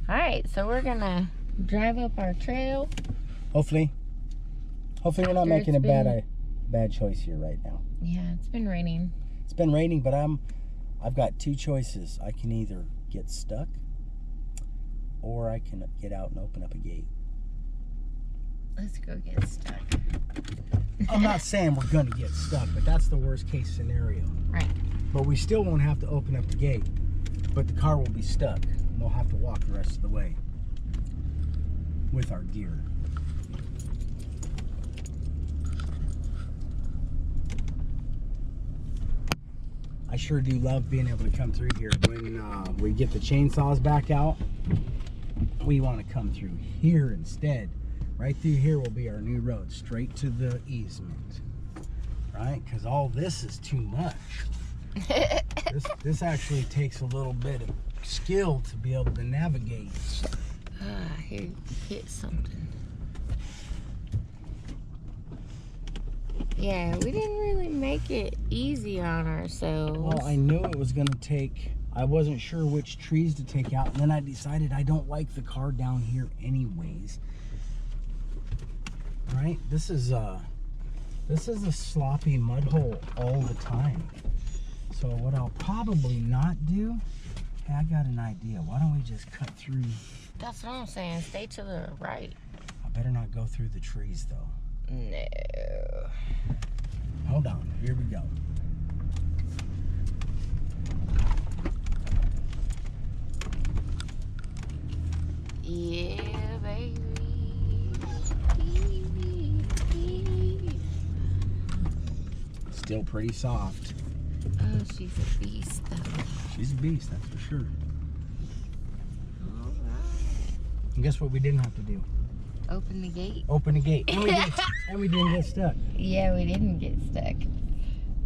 Alright, so we're gonna drive up our trail. Hopefully we're not making a bad choice here right now. Yeah, it's been raining. It's been raining, but I've got two choices. I can either get stuck or I can get out and open up a gate. Let's go get stuck. I'm not saying we're gonna get stuck, but that's the worst case scenario. Right. But we still won't have to open up the gate, but the car will be stuck and we'll have to walk the rest of the way with our gear. I sure do love being able to come through here. When we get the chainsaws back out, we want to come through here instead. Right through here will be our new road, straight to the easement. Right? Because all this is too much. This actually takes a little bit of skill to be able to navigate. Here you hit something. Yeah, we didn't really make it easy on ourselves. Well, I knew it was going to take, I wasn't sure which trees to take out, and then I decided I don't like the car down here anyways. Right? This is a sloppy mud hole all the time. So what I'll probably not do, hey, I got an idea. Why don't we just cut through? That's what I'm saying. Stay to the right. I better not go through the trees though. No. Hold on. Here we go. Yeah, baby. Still pretty soft. Oh, she's a beast, though. She's a beast, that's for sure. All right. And guess what we didn't have to do? Open the gate. Open the gate. And we didn't get stuck. Yeah, we didn't get stuck.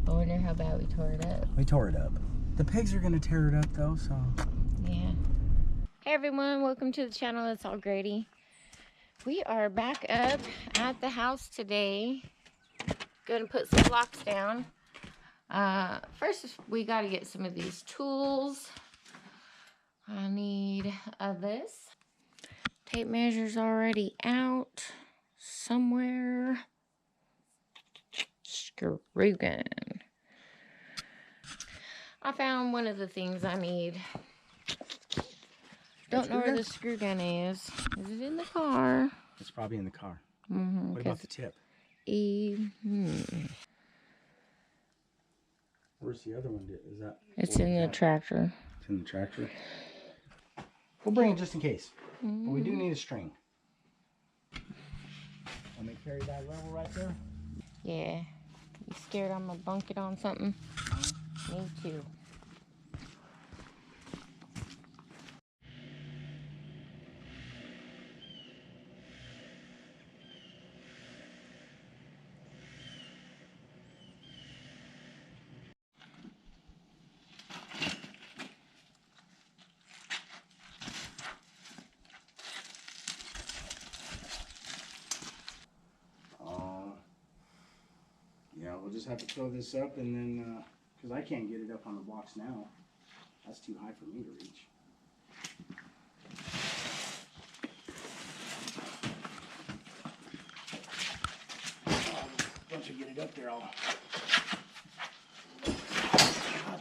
I wonder how bad we tore it up. We tore it up. The pigs are going to tear it up, though, so... Yeah. Hey, everyone. Welcome to the channel. It's all Grady. We are back up at the house today. Going to put some blocks down. First, we got to get some of these tools. I need this. Tape measure's already out somewhere. Screw gun. I found one of the things I need. Don't know where the screw gun is. Is it in the car? It's probably in the car. Mm-hmm, what about the tip? Where's the other one? Is that? It's in the tractor. It's in the tractor. We'll bring it just in case. But we do need a string. Want me to carry that level right there? Yeah. You scared I'm gonna bunk it on something? Me too. Yeah, we'll just have to throw this up and then, because I can't get it up on the blocks now. That's too high for me to reach. Once we get it up there, I'll...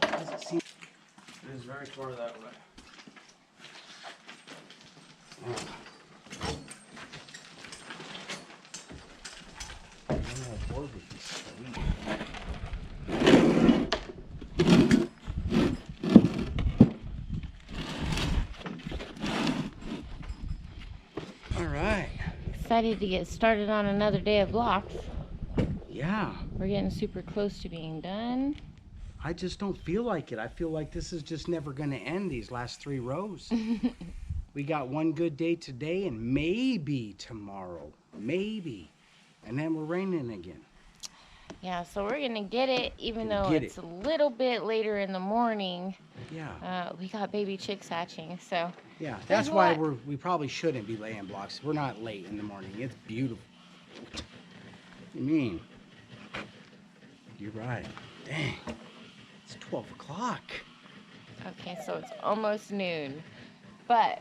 God, does it seem... It is very far that way. Excited to get started on another day of blocks. Yeah. We're getting super close to being done. I just don't feel like it. I feel like this is just never going to end, these last 3 rows. We got one good day today and maybe tomorrow. Maybe. And then we're raining again. Yeah, so we're going to get it even though it's a little bit later in the morning. Yeah. We got baby chicks hatching, so... Yeah, that's why we probably shouldn't be laying blocks. We're not late in the morning. It's beautiful. What do you mean? You're right. Dang. It's 12 o'clock. Okay, so it's almost noon. But,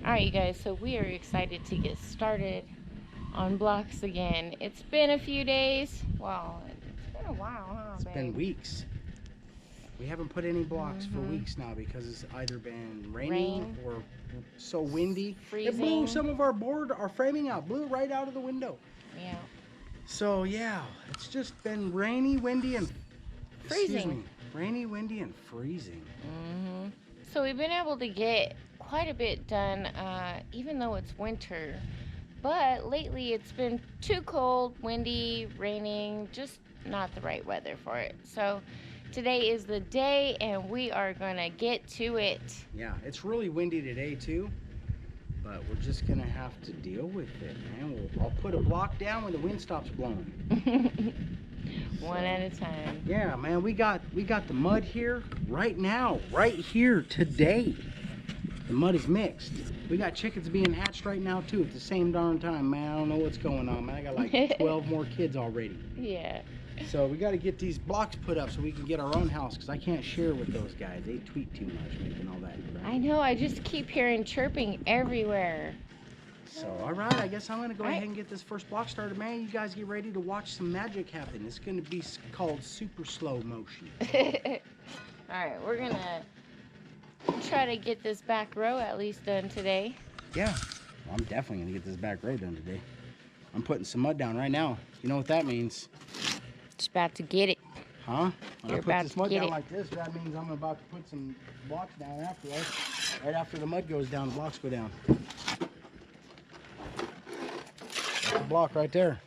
alright you guys, so we are excited to get started on blocks again. It's been a few days. Well, it's been a while, huh, It's babe? been weeks. We haven't put any blocks for weeks now because it's either been raining or so windy. Freezing. It blew some of our framing out, blew it right out of the window. Yeah. So yeah, it's just been rainy, windy, and Freezing. Rainy, windy, and freezing. So we've been able to get quite a bit done, even though it's winter. But lately it's been too cold, windy, raining, just not the right weather for it. So today is the day and we are gonna get to it. Yeah, it's really windy today too, but we're just gonna have to deal with it, man. I'll put a block down when the wind stops blowing. One at a time. Yeah, man, we got the mud here right now, right here today. The mud is mixed. We got chickens being hatched right now too at the same darn time, man. I don't know what's going on, man. I got like 12 more kids already. Yeah. So we got to get these blocks put up so we can get our own house, because I can't share with those guys. They tweet too much, making all that crap. I know, I just keep hearing chirping everywhere. So, all right, I guess I'm going to go ahead and get this first block started, man. You guys get ready to watch some magic happen. It's going to be called super slow motion. All right, we're going to try to get this back row at least done today. Yeah, well, I'm definitely going to get this back row done today. I'm putting some mud down right now. You know what that means? Just about to get it. Huh? When You're I put about this to mud get down it. like this, that means I'm about to put some blocks down after us. Right after the mud goes down, the blocks go down. The block right there.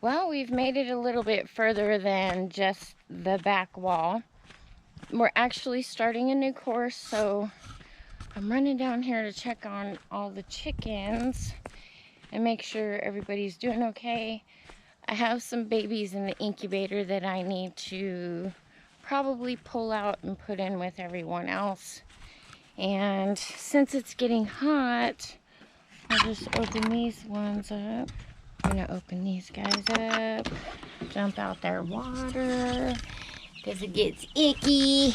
Well, we've made it a little bit further than just the back wall. We're actually starting a new course, so I'm running down here to check on all the chickens and make sure everybody's doing okay. I have some babies in the incubator that I need to probably pull out and put in with everyone else. And since it's getting hot, I'll just open these ones up. I'm gonna open these guys up, dump out their water, because it gets icky.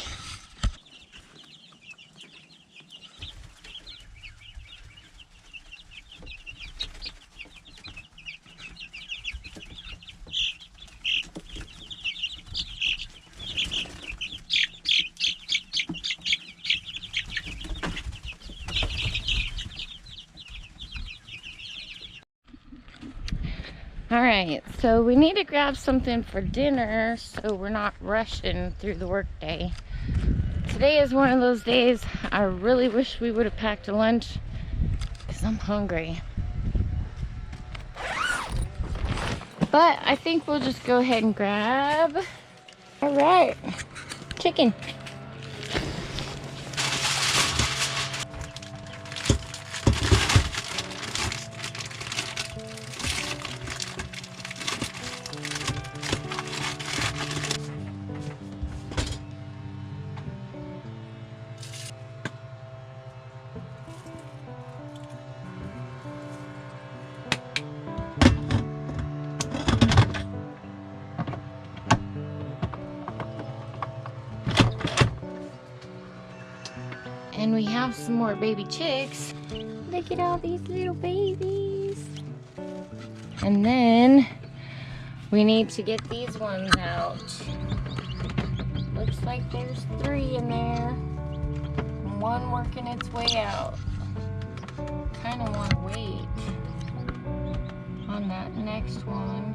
Alright, so we need to grab something for dinner so we're not rushing through the workday. Today is one of those days I really wish we would have packed a lunch because I'm hungry. But I think we'll just go ahead and grab, alright, chicken. And we have some more baby chicks. Look at all these little babies. And then we need to get these ones out. Looks like there's 3 in there. And 1 working its way out. Kind of want to wait on that next one.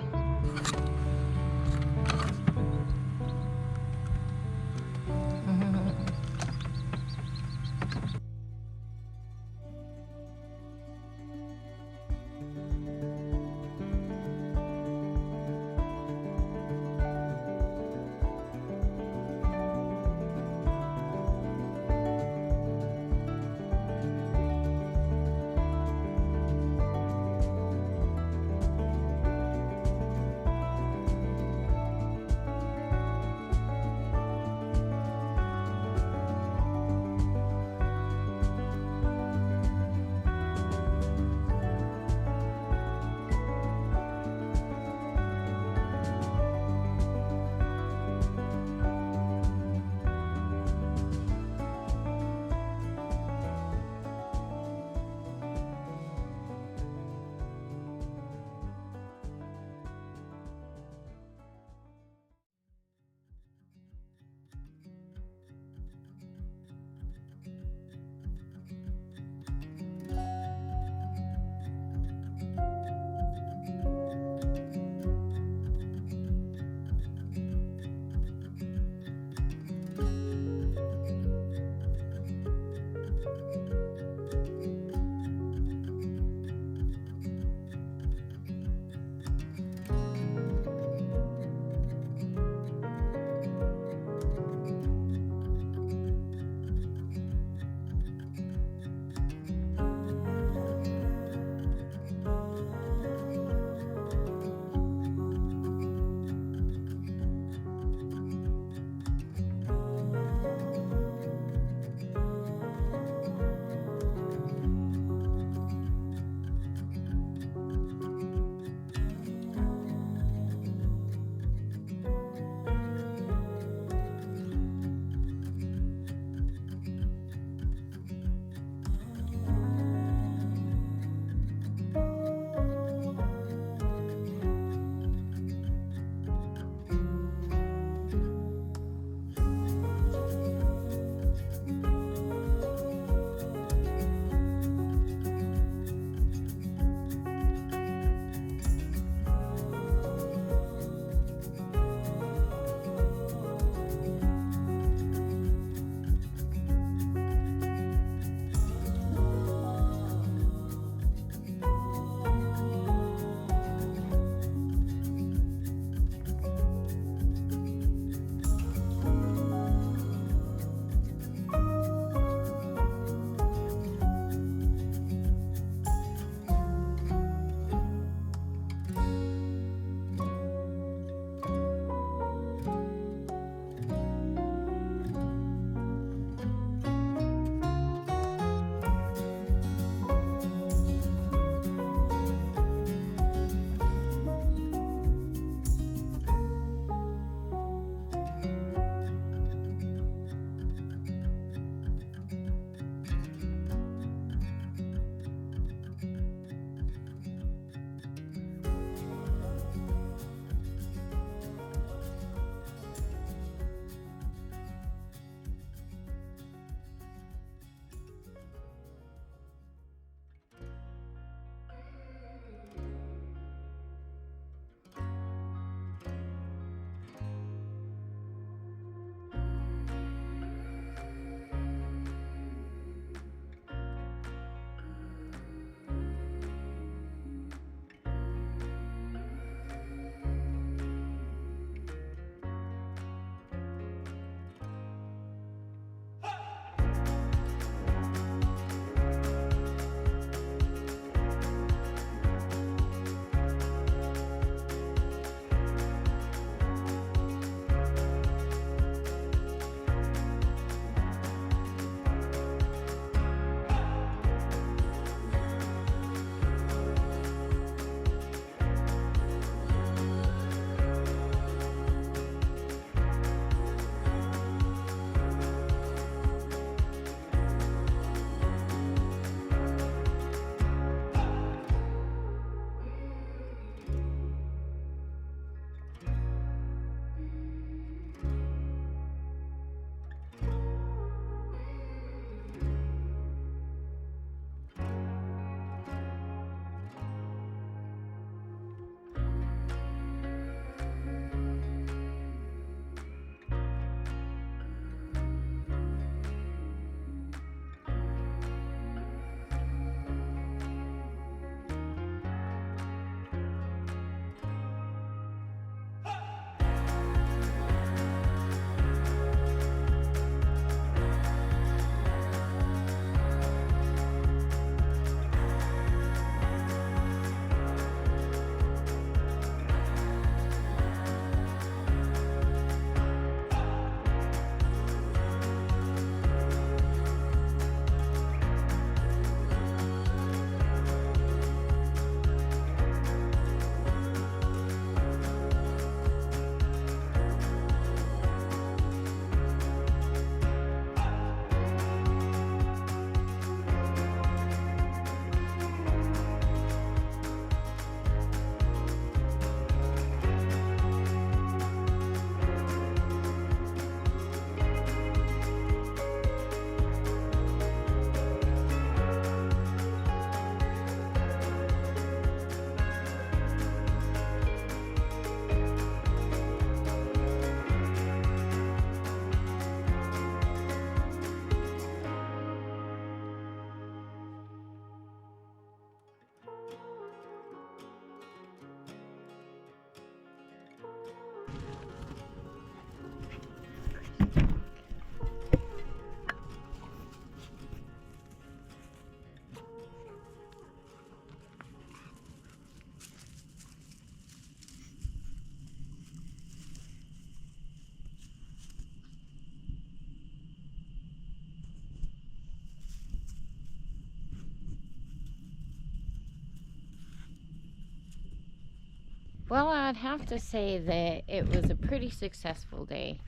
Well, I'd have to say that it was a pretty successful day.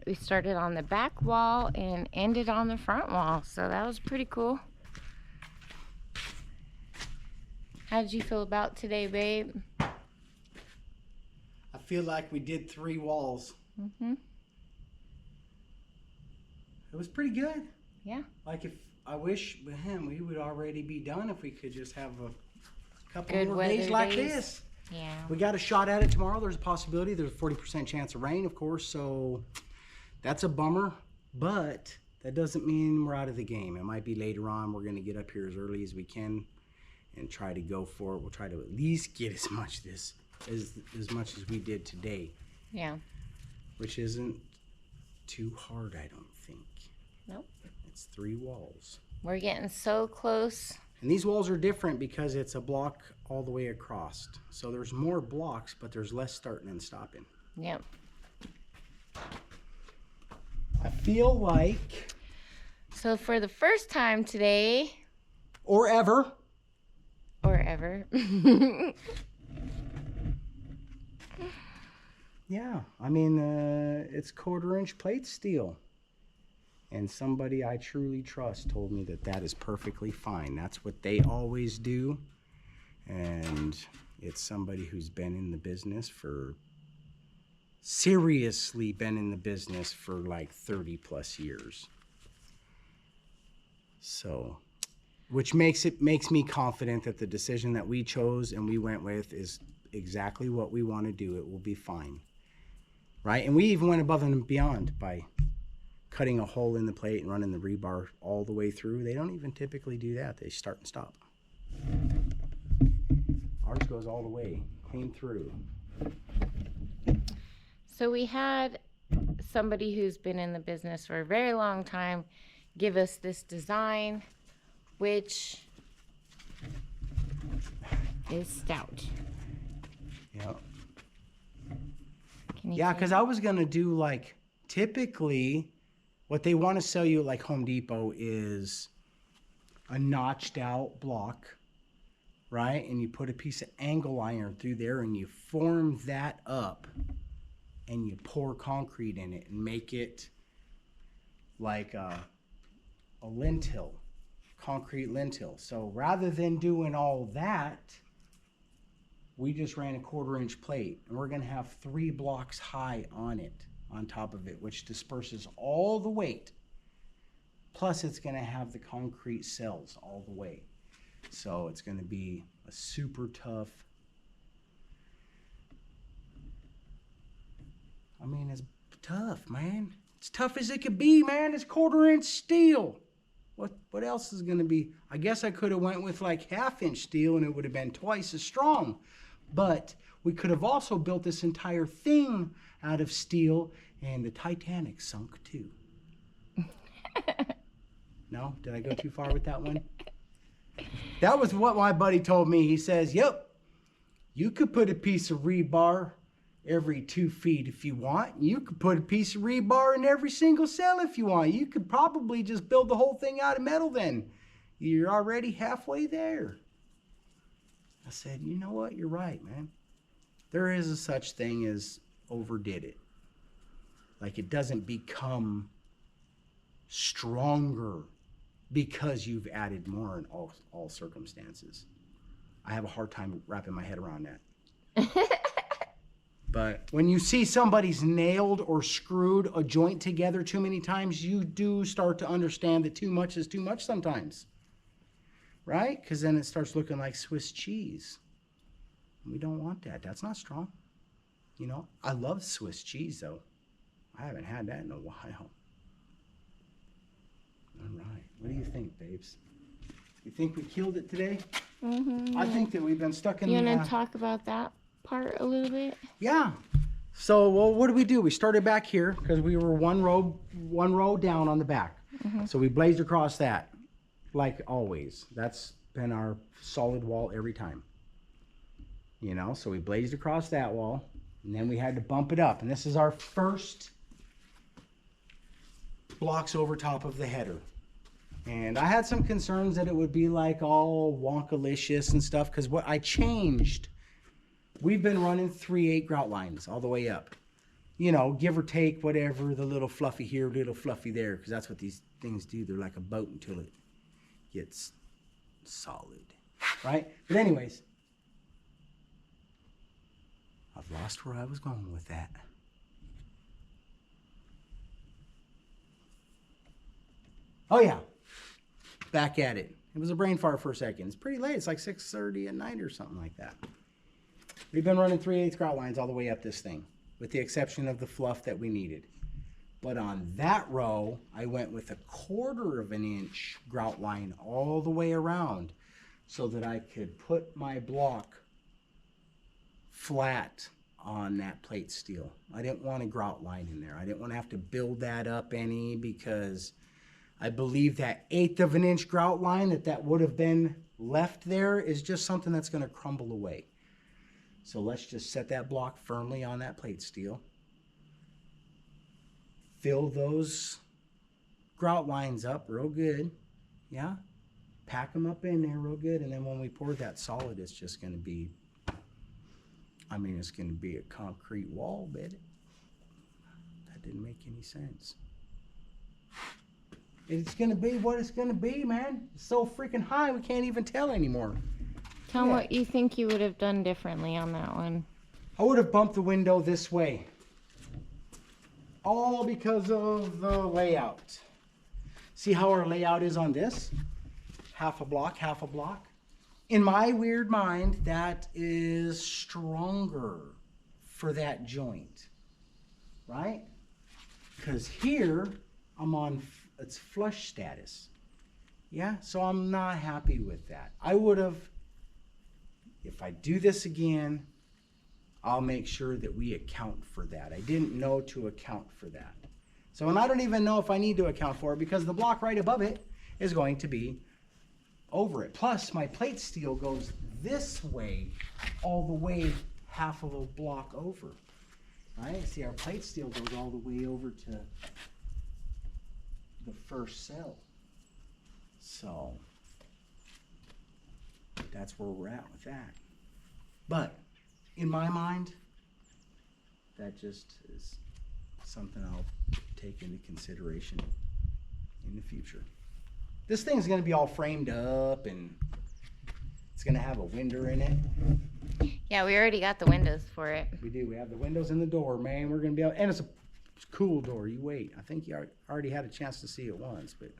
We started on the back wall and ended on the front wall, so that was pretty cool. How did you feel about today, babe? I feel like we did 3 walls. Mm-hmm. It was pretty good. Yeah. Like, if I wish with him we would already be done if we could just have a couple Good more weather days like days. this. Yeah. We got a shot at it tomorrow. There's a possibility. There's a 40% chance of rain, of course, so that's a bummer, but that doesn't mean we're out of the game. It might be later on. We're going to get up here as early as we can and try to go for it. We'll try to at least get as much as we did today. Yeah. Which isn't too hard, I don't think. Nope. It's 3 walls. We're getting so close. And these walls are different because it's a block all the way across. So there's more blocks, but there's less starting and stopping. Yep. I feel like... So for the first time today... Or ever. Or ever. Yeah, I mean, it's 1/4-inch plate steel. And somebody I truly trust told me that that is perfectly fine. That's what they always do. And it's somebody who's been in the business for, seriously been in the business for like 30 plus years. So, which makes me confident that the decision that we chose and we went with is exactly what we want to do. It will be fine. Right? And we even went above and beyond by cutting a hole in the plate and running the rebar all the way through. They don't even typically do that. They start and stop. Ours goes all the way, clean through. So we had somebody who's been in the business for a very long time give us this design, which is stout. Yep. Can you Yeah, see? because I was going to do like, typically, what they want to sell you at like Home Depot is a notched out block, right? And you put a piece of angle iron through there and you form that up and you pour concrete in it and make it like a lintel, concrete lintel. So rather than doing all that, we just ran a 1/4-inch plate and we're going to have 3 blocks high on it, on top of it, which disperses all the weight. Plus it's going to have the concrete cells all the way. So it's going to be a super tough, I mean, it's tough, man. It's tough as it could be, man. It's 1/4-inch steel. What else is going to be? I guess I could have went with like 1/2-inch steel and it would have been twice as strong. But we could have also built this entire thing out of steel and the Titanic sunk too. No? Did I go too far with that one? That was what my buddy told me. He says, yep, you could put a piece of rebar every 2 feet if you want. You could put a piece of rebar in every single cell if you want. You could probably just build the whole thing out of metal then. You're already halfway there. I said, you know what? You're right, man. There is a such thing as overdid it. Like, it doesn't become stronger because you've added more in all circumstances. I have a hard time wrapping my head around that. But when you see somebody's nailed or screwed a joint together too many times, you do start to understand that too much is too much sometimes. Right? Because then it starts looking like Swiss cheese. We don't want that. That's not strong. You know, I love Swiss cheese, though. I haven't had that in a while. All right. What do you think, babes? You think we killed it today? Mm-hmm. I think that we've been stuck in You want to talk about that part a little bit? Yeah. So, well, what did we do? We started back here because we were one row down on the back. Mm-hmm. So we blazed across that, like always. That's been our solid wall every time. You know, so we blazed across that wall, and then we had to bump it up. And this is our first blocks over top of the header. And I had some concerns that it would be like all wonkalicious and stuff, because what I changed We've been running 3/8 grout lines all the way up. You know, give or take whatever, the little fluffy here, little fluffy there, because that's what these things do. They're like a boat until it gets solid, right? But anyways, I've lost where I was going with that. Oh yeah, back at it. It was a brain fart for a second. It's pretty late. It's like 6:30 at night or something like that. We've been running 3/8 grout lines all the way up this thing, with the exception of the fluff that we needed. But on that row, I went with a 1/4 of an inch grout line all the way around so that I could put my block flat on that plate steel. I didn't want a grout line in there. I didn't want to have to build that up any, because I believe that 1/8 of an inch grout line that would have been left there is just something that's going to crumble away. So let's just set that block firmly on that plate steel. Fill those grout lines up real good. Yeah. Pack them up in there real good. And then when we pour that solid, it's just going to be, I mean, it's going to be a concrete wall, baby. That didn't make any sense. It's going to be what it's going to be, man. It's so freaking high, we can't even tell anymore. Tell what you think you would have done differently on that one. I would have bumped the window this way. All because of the layout. See how our layout is on this? Half a block, half a block. In my weird mind, that is stronger for that joint, right? Because here, I'm on, it's flush status. Yeah, so I'm not happy with that. I would have, if I do this again, I'll make sure that we account for that. I didn't know to account for that. So, and I don't even know if I need to account for it, because the block right above it is going to be over it. Plus, my plate steel goes this way, all the way half of a block over. Right? See, our plate steel goes all the way over to the first cell. So, that's where we're at with that. But, in my mind, that just is something I'll take into consideration in the future. This thing's going to be all framed up, and it's going to have a window in it. Yeah, we already got the windows for it. We do. We have the windows in the door, man. We're going to be able, and it's a cool door. You wait. I think you already had a chance to see it once, but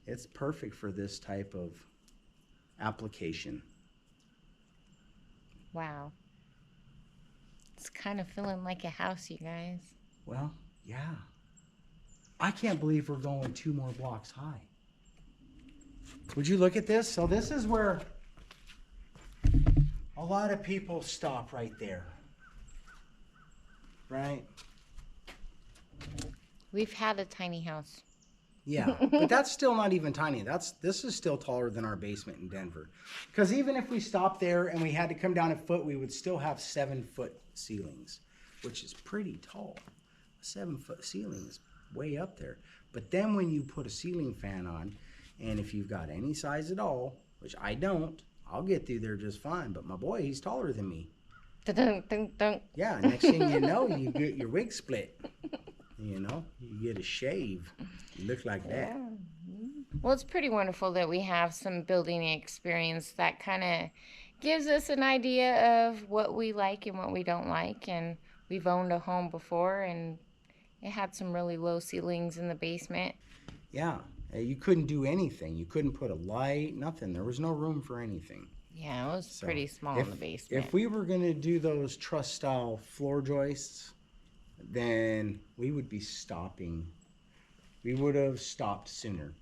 it's perfect for this type of application. Wow. It's kind of feeling like a house, you guys. Well, yeah. I can't believe we're going 2 more blocks high. Would you look at this? So this is where a lot of people stop right there. Right? We've had a tiny house. Yeah, but that's still not even tiny. This is still taller than our basement in Denver. Because even if we stopped there and we had to come down a foot, we would still have 7-foot ceilings, which is pretty tall. A 7-foot ceiling is way up there. But then when you put a ceiling fan on, and if you've got any size at all, which I don't, I'll get through there just fine. But my boy, he's taller than me. Dun-dun-dun-dun. Yeah, next thing you know, you get your wig split. You know, you get a shave. You look like that. Yeah. Well, it's pretty wonderful that we have some building experience that kind of gives us an idea of what we like and what we don't like. And we've owned a home before, and it had some really low ceilings in the basement. Yeah, you couldn't do anything. You couldn't put a light, nothing. There was no room for anything. Yeah, it was pretty small in the basement. If we were going to do those truss-style floor joists, then we would be stopping. We would have stopped sooner,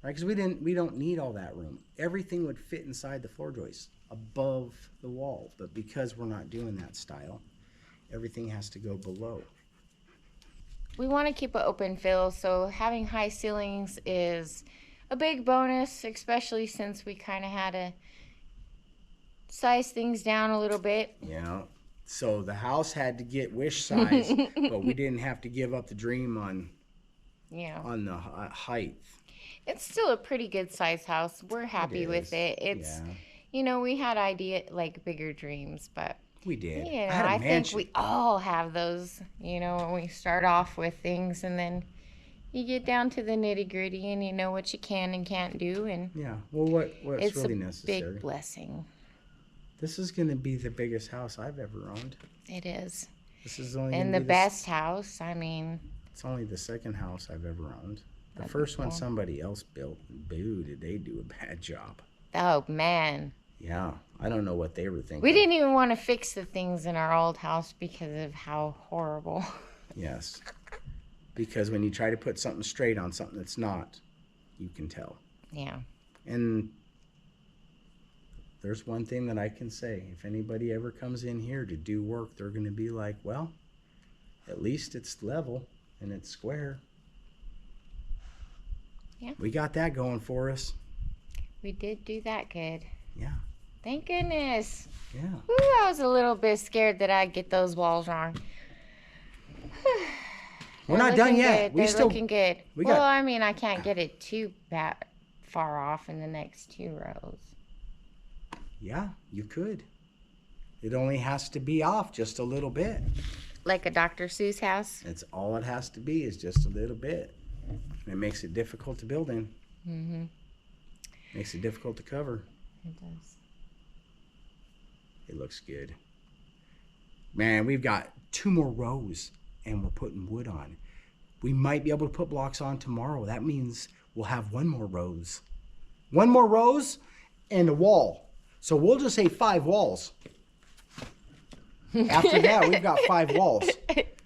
right? Because we don't need all that room. Everything would fit inside the floor joist above the wall. But because we're not doing that style, everything has to go below. We want to keep an open feel, so having high ceilings is a big bonus, especially since we kind of had to size things down a little bit. Yeah. So the house had to get wish size, but we didn't have to give up the dream on the height. It's still a pretty good size house. We're happy with it. It's, you know, we had bigger dreams, but We did. You know, I had a I mansion. think we all have those, you know, when we start off with things and then you get down to the nitty gritty and you know what you can and can't do, and Yeah. Well, what's it's really a necessary? big blessing. This is going to be the biggest house I've ever owned. It is. This is only And gonna the be best house, I mean. It's only the second house I've ever owned. The That'd first be one cool. somebody else built. Boo, did they do a bad job? Oh, man. Yeah, I don't know what they were thinking. We didn't even want to fix the things in our old house because of how horrible. Yes. Because when you try to put something straight on something that's not, you can tell. Yeah. And there's one thing that I can say. If anybody ever comes in here to do work, they're going to be like, well, at least it's level and it's square. Yeah. We got that going for us. We did do that good. Yeah. Thank goodness. Yeah. Woo, I was a little bit scared that I'd get those walls wrong. We're not done yet. They're still looking good. we Well, got- I mean, I can't get it too far off in the next 2 rows. Yeah, you could. It only has to be off just a little bit. Like a Dr. Seuss house? That's all it has to be, is just a little bit. And it makes it difficult to build in. Mm-hmm. Makes it difficult to cover. It does. It looks good. Man, we've got 2 more rows and we're putting wood on. We might be able to put blocks on tomorrow. That means we'll have 1 more rows. 1 more rows and a wall. So we'll just say 5 walls. After that, we've got 5 walls.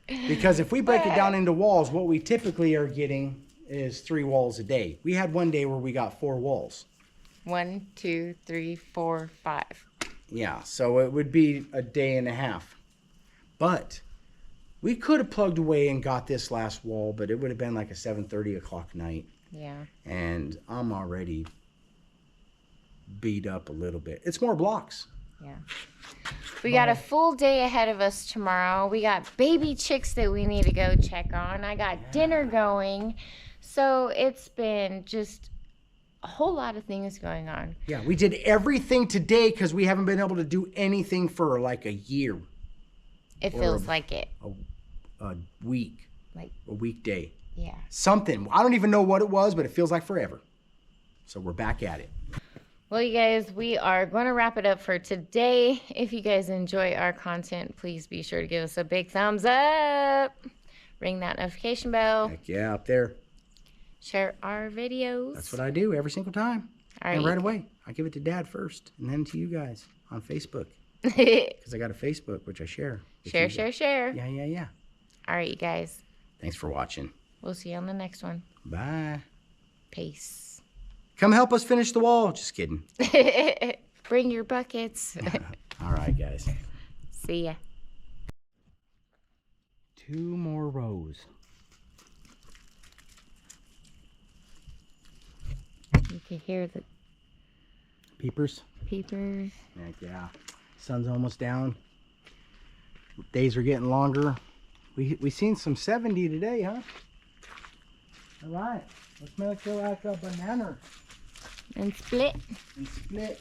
Because if we break it down into walls, what we typically are getting is 3 walls a day. We had one day where we got 4 walls. 1, 2, 3, 4, 5. Yeah, so it would be a day and a half. But we could have plugged away and got this last wall, but it would have been like a 7:30 o'clock night. Yeah. And I'm already beat up a little bit. It's more blocks. Yeah. We got a full day ahead of us tomorrow. We got baby chicks that we need to go check on. I got dinner going. So it's been just a whole lot of things going on. Yeah, we did everything today because we haven't been able to do anything for like a year. It feels like it. A week. Like, A weekday. yeah. Something. I don't even know what it was, but it feels like forever. So we're back at it. Well, you guys, we are going to wrap it up for today. If you guys enjoy our content, please be sure to give us a big thumbs up. Ring that notification bell. Heck yeah, up there. Share our videos. That's what I do every single time. All And right. right away, I give it to Dad first, and then to you guys on Facebook. Because I got a Facebook, which I share. with Share, you share, guys. share. Yeah. All right, you guys. Thanks for watching. We'll see you on the next one. Bye. Peace. Come help us finish the wall. Just kidding. Bring your buckets. All right, guys. See ya. 2 more rows. You can hear the Peepers. peepers. Heck yeah. Sun's almost down. Days are getting longer. We seen some 70 today, huh? All right. Let's make it like a banana And split. and split.